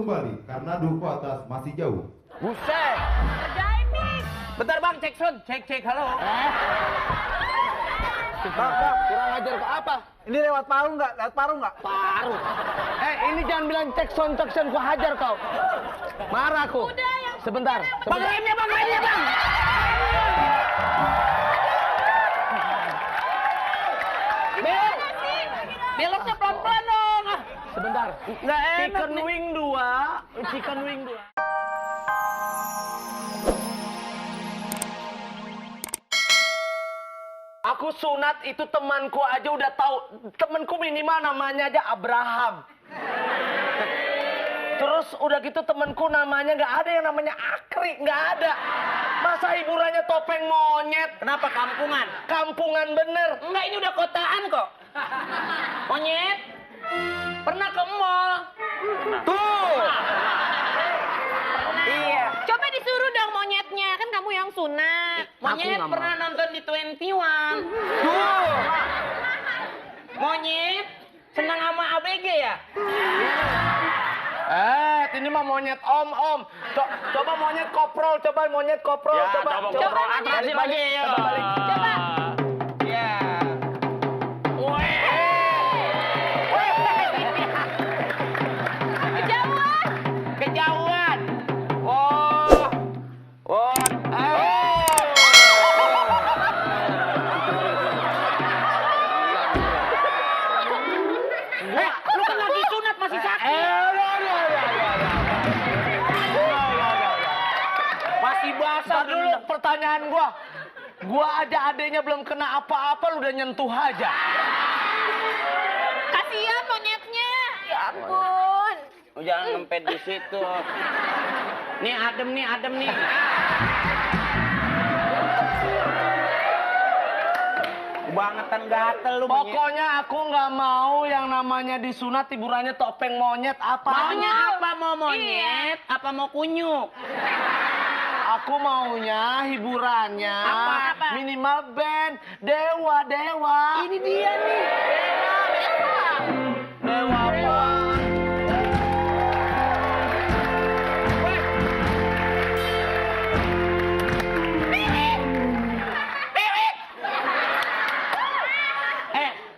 kembali karena duku atas masih jauh. Buset. Kerjain nih. Bentar bang, cek sound. Cek, halo. Bang, kurang ajar ke apa? Ini lewat paru nggak? Paru. Ini jangan bilang cek sound, ku hajar kau. Marah aku. Udah yang Sebentar. Bang remnya bang. beloknya pelan-pelan dong. Sebentar. Nggak enak Chicken nih. wing 2. Chicken wing 2. Aku sunat itu temanku aja udah tahu. Temanku minimal namanya aja Abraham. Terus udah gitu temanku namanya nggak ada yang namanya Akri, nggak ada. Masa hiburannya topeng monyet? Kenapa kampungan? Kampungan bener. Enggak, ini udah kotaan kok. Monyet. Pernah ke mall. Tuh. Iya. Coba disuruh dong monyetnya, kan kamu yang sunat. Monyet nggak pernah nonton di 21. Tuh. Monyet senang sama ABG ya? Ini mah monyet om. Coba monyet koprol, Ya, coba. coba Balik lagi, ya. Balik. Coba. Ya. Kejauhan. Oh. Lu kan lagi sunat masih sakit. Masih basah Ntar dulu pertanyaan gua. Gua aja adenya belum kena apa-apa lu udah nyentuh aja. Kasihan monyetnya. Ya ampun. Jangan ngempet di situ. Nih adem nih. Bangetan gatel lu. Pokoknya aku nggak mau yang namanya disunat hiburannya topeng monyet apa. Maunya apa? Mau monyet? Apa mau kunyuk? Aku maunya hiburannya Apa? minimal band dewa. Ini dia nih. Dewa apa?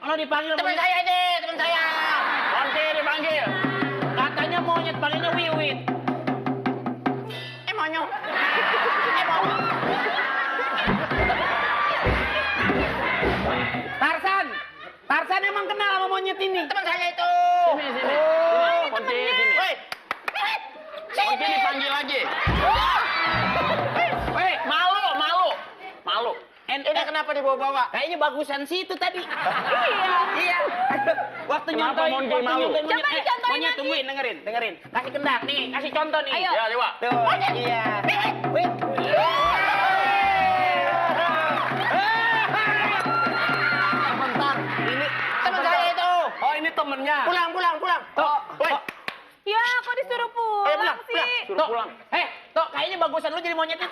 Lo dipanggil Teman saya deh, teman saya. dipanggil. Katanya monyet panggilnya Wiwit. Monyet. Tarsan emang kenal sama monyet ini. Teman saya itu. Sini. Kunci sini. Woi. Kunci dipanggil lagi. Woi, malu. Ini kenapa dibawa-bawa? Kayaknya bagusan situ tadi. Iya. Waktu Kenapa nyontoin, Mondi waktu malu? nyontoin Coba dicontohin monyet lagi. tungguin, dengerin. Kasih kendak nih, kasih contoh nih. Ayo. Ya, Dewa. Tuh. Iya. Wait. Sebentar. Ini Teman saya itu. Oh, ini temennya. Pulang. Oh, Woi. Ya, kok disuruh Ayo pulang pulang. sih? Suruh pulang. Tok, kayaknya bagusan lu jadi monyet itu.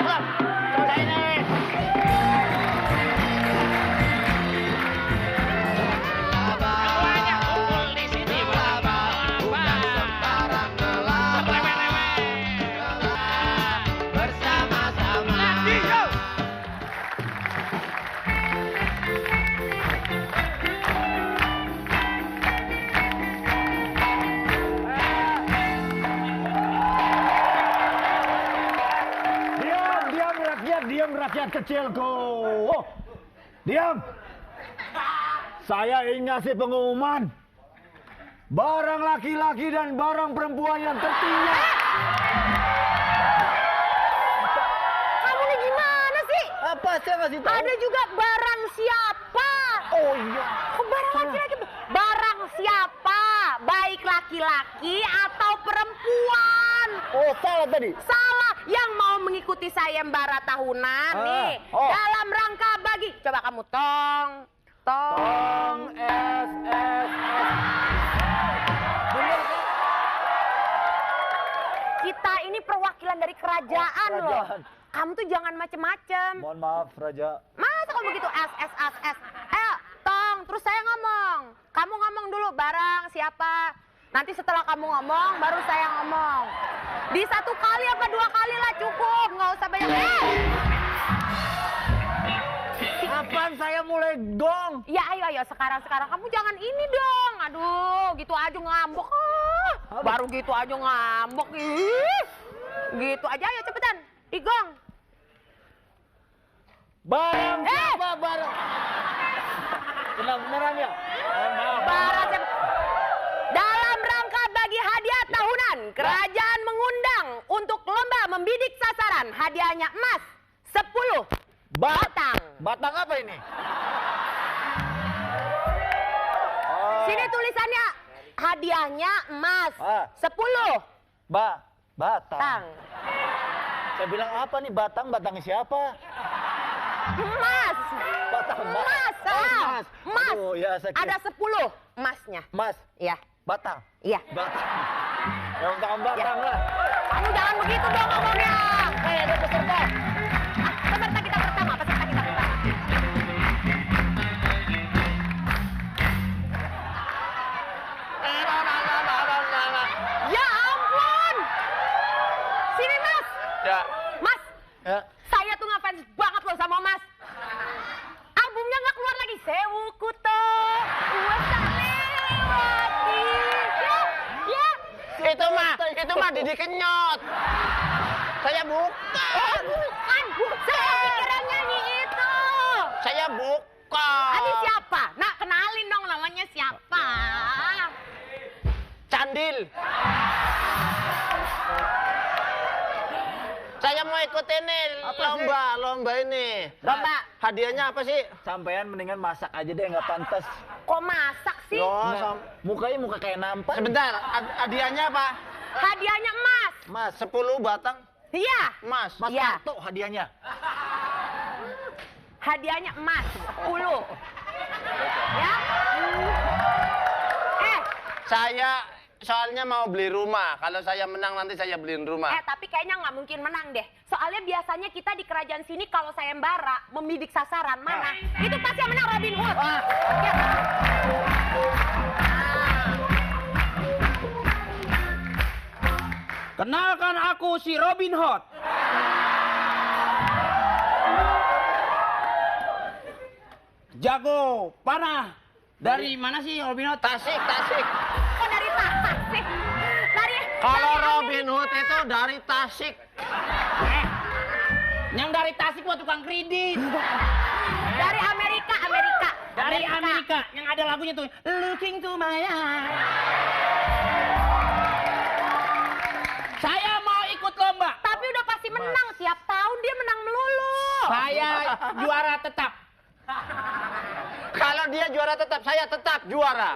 Pulang. Teman saya nih. Semuanya kumpul di sini bersama-sama. Diam rakyat kecilku. Oh, diam. Saya ingin ngasih pengumuman. Barang laki-laki dan barang perempuan yang tertinggal. Kamu nih gimana sih? Apa saya ngasih tahu? Ada juga barang siapa? Oh iya. Kok barang laki-laki? Barang siapa? Baik laki-laki atau perempuan? Oh salah tadi. Salah. Yang mau mengikuti sayembara tahunan nih. Oh. Dalam rangka bagi. Coba kamu tong. Kita ini perwakilan dari kerajaan loh. kerajaan. Kamu tuh jangan macem-macem. Mohon maaf Raja. Masa kamu begitu S. Ayo, tong. Terus saya ngomong. Kamu ngomong dulu barang siapa. Nanti setelah kamu ngomong, baru saya ngomong. Di 1 kali apa 2 kali lah cukup, nggak usah banyak. Kapan saya mulai gong? Ya ayo sekarang kamu jangan ini dong. Aduh, gitu aja ngambek. Baru gitu aja ngambek. Ih. Gitu aja, ayo cepetan. Digong. Barang siapa barang? Beneran ya? Barat dalam rangka bagi hadiah tahunan, kerajaan mengundang untuk lomba membidik sasaran. Hadiahnya emas 10 batang. Batang apa ini? Sini tulisannya hadiahnya emas 10 Batang. batang. Saya bilang apa nih batang? Batangnya siapa? Emas. Batang emas. Emas. Oh, emas. Emas. Aduh, ya, saya kira- Ada 10 emasnya. Mas, Iya. batang. Iya. Batang. Yang batang lah. Kamu jangan begitu dong ngomongnya. Ada peserta. Peserta kita pertama. Ya ampun. Sini Mas. Ya. Mas, Ya. saya tuh ngefans banget loh sama Mas. Albumnya nggak keluar lagi. Sewu Kuto. Wasalewati. Ya. Itu mah Didi Kenyot. Saya bukan. Bukan. Saya pikiran nyanyi itu. Saya bukan. Adi siapa? Nak, kenalin dong namanya siapa? Candil. Saya mau ikut ini lomba ini. Lomba. Hadiahnya apa sih? Sampean mendingan masak aja deh, nggak pantas. Kok masak sih? Mukanya muka kayak nampan. Sebentar, hadiahnya apa? Hadiahnya emas. Mas, 10 batang Iya. emas. Mas Iya. Karto hadiahnya. Hadiahnya emas 10. Ya. Saya soalnya mau beli rumah. Kalau saya menang nanti saya beliin rumah. Tapi kayaknya nggak mungkin menang deh. Soalnya biasanya kita di kerajaan sini kalau sayembara membidik sasaran mana, itu pasti yang menang Robin Hood. Ya. Kenalkan aku si Robin Hood. Jago, panah. Dari mana sih Robin Hood? Tasik. Kok dari Tasik? Kalau dari Robin Hood itu dari Tasik. Yang dari Tasik buat tukang kredit. Dari Amerika. Dari Amerika. Yang ada lagunya tuh. Looking to my eyes. Saya mau ikut lomba. Tapi udah pasti menang. Tiap tahun dia menang melulu. Saya juara tetap. Kalau dia juara tetap, saya tetap juara.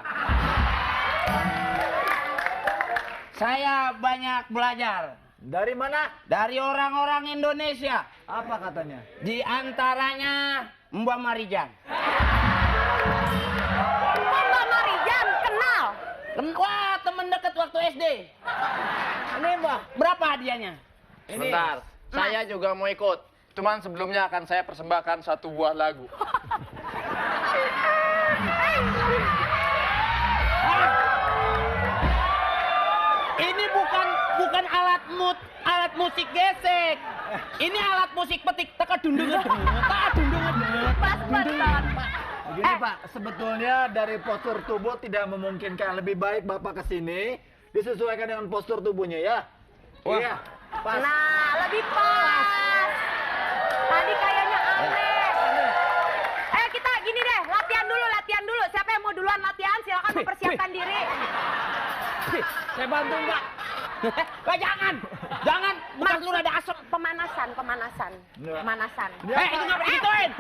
Saya banyak belajar. Dari mana? Dari orang-orang Indonesia. Apa katanya? Di antaranya Mbak Marijan. Mbak Marijan kenal. Wah, temen deket waktu SD. Ini Mbak, berapa hadiahnya? Sebentar, saya juga mau ikut. Cuman sebelumnya akan saya persembahkan 1 buah lagu. Ini bukan alat musik gesek. Ini alat musik petik. Tak dundung. Pas betul. Begini Pak, sebetulnya dari postur tubuh tidak memungkinkan. Lebih baik Bapak kesini, disesuaikan dengan postur tubuhnya ya. Iya. Pas. Nah, lebih pas. Tadi kayaknya aneh. Kita gini deh, latihan dulu. Siapa yang mau duluan latihan, silakan mempersiapkan diri. Saya bantu Mbak. Jangan. Bekas lu ada asap. Pemanasan. Itu nggak begituin.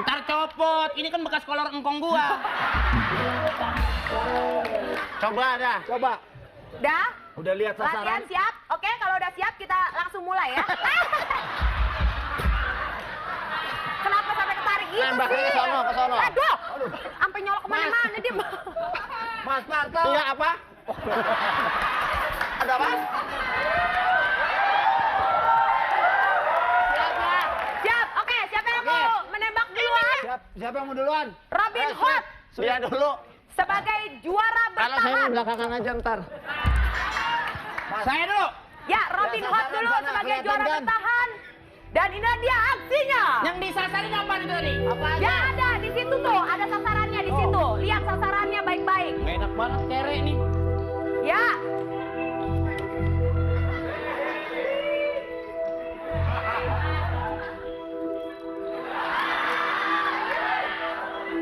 Ntar copot. Ini kan bekas kolor engkong gua. Coba dah. Coba. Dah? Udah lihat Latihan sasaran? siap? Oke, kalau udah siap kita langsung mulai ya. Kenapa sampai ketarik gitu Nembaknya sih? ke sono. Aduh, sampai nyolok kemana-mana dia. Mas Marto. Iya apa? Ada apa? Siap. Oke, siapa yang mau menembak duluan? Siap. Siapa yang mau duluan? Robin Hood Dia dulu. sebagai juara Kalau saya bertahan. belakangan aja ntar. Saya dulu. Ya, Robin Hood sasaran dulu sana, sebagai kelihatan juara kan? bertahan. Dan ini dia aksinya. Yang disasarin apa itu tadi? Ya ada di situ tuh, ada sasarannya di situ. Lihat sasarannya baik-baik. Enak banget kere nih. Ya.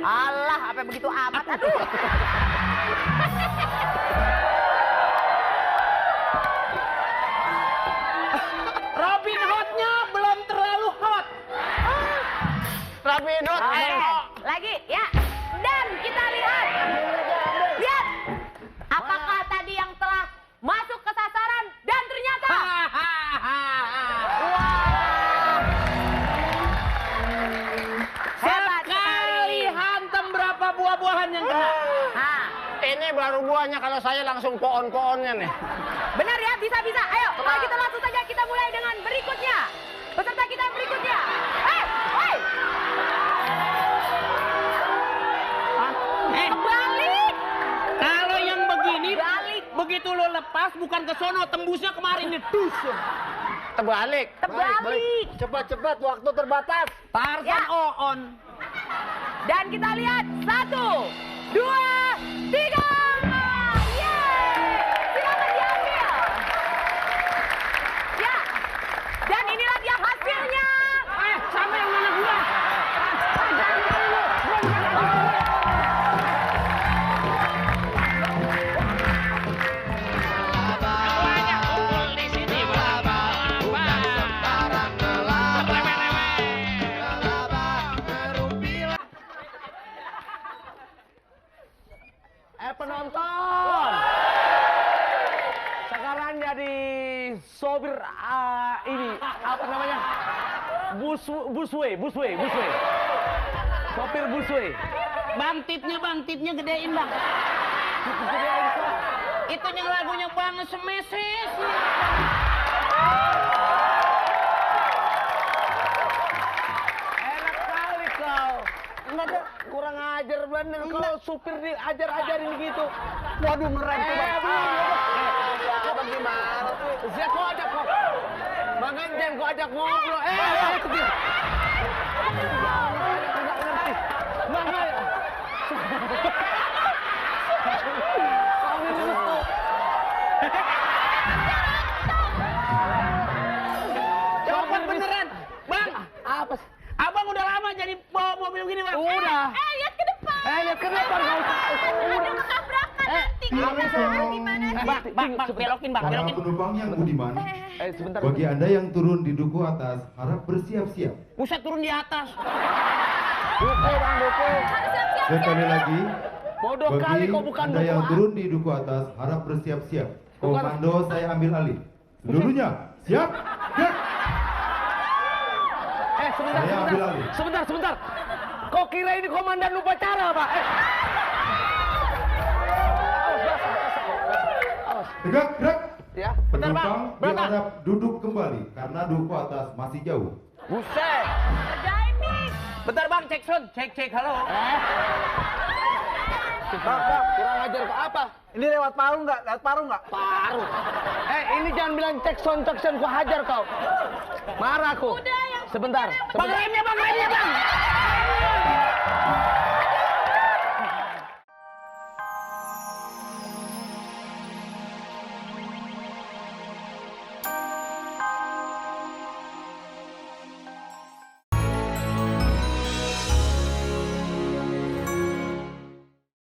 Allah, apa begitu amat? Aduh. Robin Hood-nya belum terlalu hot. Robin Hood, ayo. Lagi, ya. Dan kita lihat. Lihat. Apakah tadi yang telah masuk ke sasaran dan ternyata hebat Sekali sekali. hantam berapa buah-buahan yang kena? Nah, Ini baru buahnya, kalau saya langsung pohon-pohonnya nih. benar ya, bisa-bisa. Ayo, kalau gitu langsung saja kita mulai dengan berikutnya. Peserta kita yang berikutnya. Hei! Kebalik! Kalau yang begini, Balik. begitu lo lepas bukan ke sono, tembusnya kemarin nih. Dus. Terbalik. Terbalik. Cepat-cepat, waktu terbatas. Tarzan Ya. Oon. Dan kita lihat 1, 2, 3. Yeay! Silakan diambil. Ya. Dan inilah dia hasilnya. Sama yang mana gua? Penonton. Sekarang jadi sopir ini apa namanya? Busway. Sopir busway. Bangtitnya gedein bang. Itu yang lagunya banget semeses. Enak kali kau. Enggak ada, kurang ajar bener kalau supir diajar-ajarin gitu. Waduh, ngerem tuh bang. Abang gimana tuh? Saya kau ajak kok. Bang Enjen kau ajak ngobrol. Kecil. Bang, ayo. Copot beneran. Bang, Apa sih? abang udah lama jadi bawa mobil begini bang. Udah. Lihat ke depan. Lihat ke depan kau. Ada ketabrakan nanti. Gimana sih? Bang, belokin bang, Para belokin. penumpang yang budiman, Sebentar. bagi Anda yang turun di duku atas, harap bersiap-siap. Buset turun di atas. Duku bang, duku. Sekali lagi, Bodoh kali bagi kau bukan Anda yang duku. turun di duku atas, harap bersiap-siap. Komando saya ambil alih. Seluruhnya, siap? Gerak! Saya ambil alih. Sebentar. Kau kira ini komandan upacara, Pak? Tegak, gerak! Ya, bentar, Bang. Penumpang Berapa? diharap duduk kembali karena duku atas masih jauh. Buset. Kerjain nih. Bentar bang, cek sound. Cek, halo. Bang, kurang ajar ke apa? Ini lewat paru nggak? Paru. Ini jangan bilang cek sound, ku hajar kau. Marah aku. Udah, yang Sebentar. Bang remnya bang.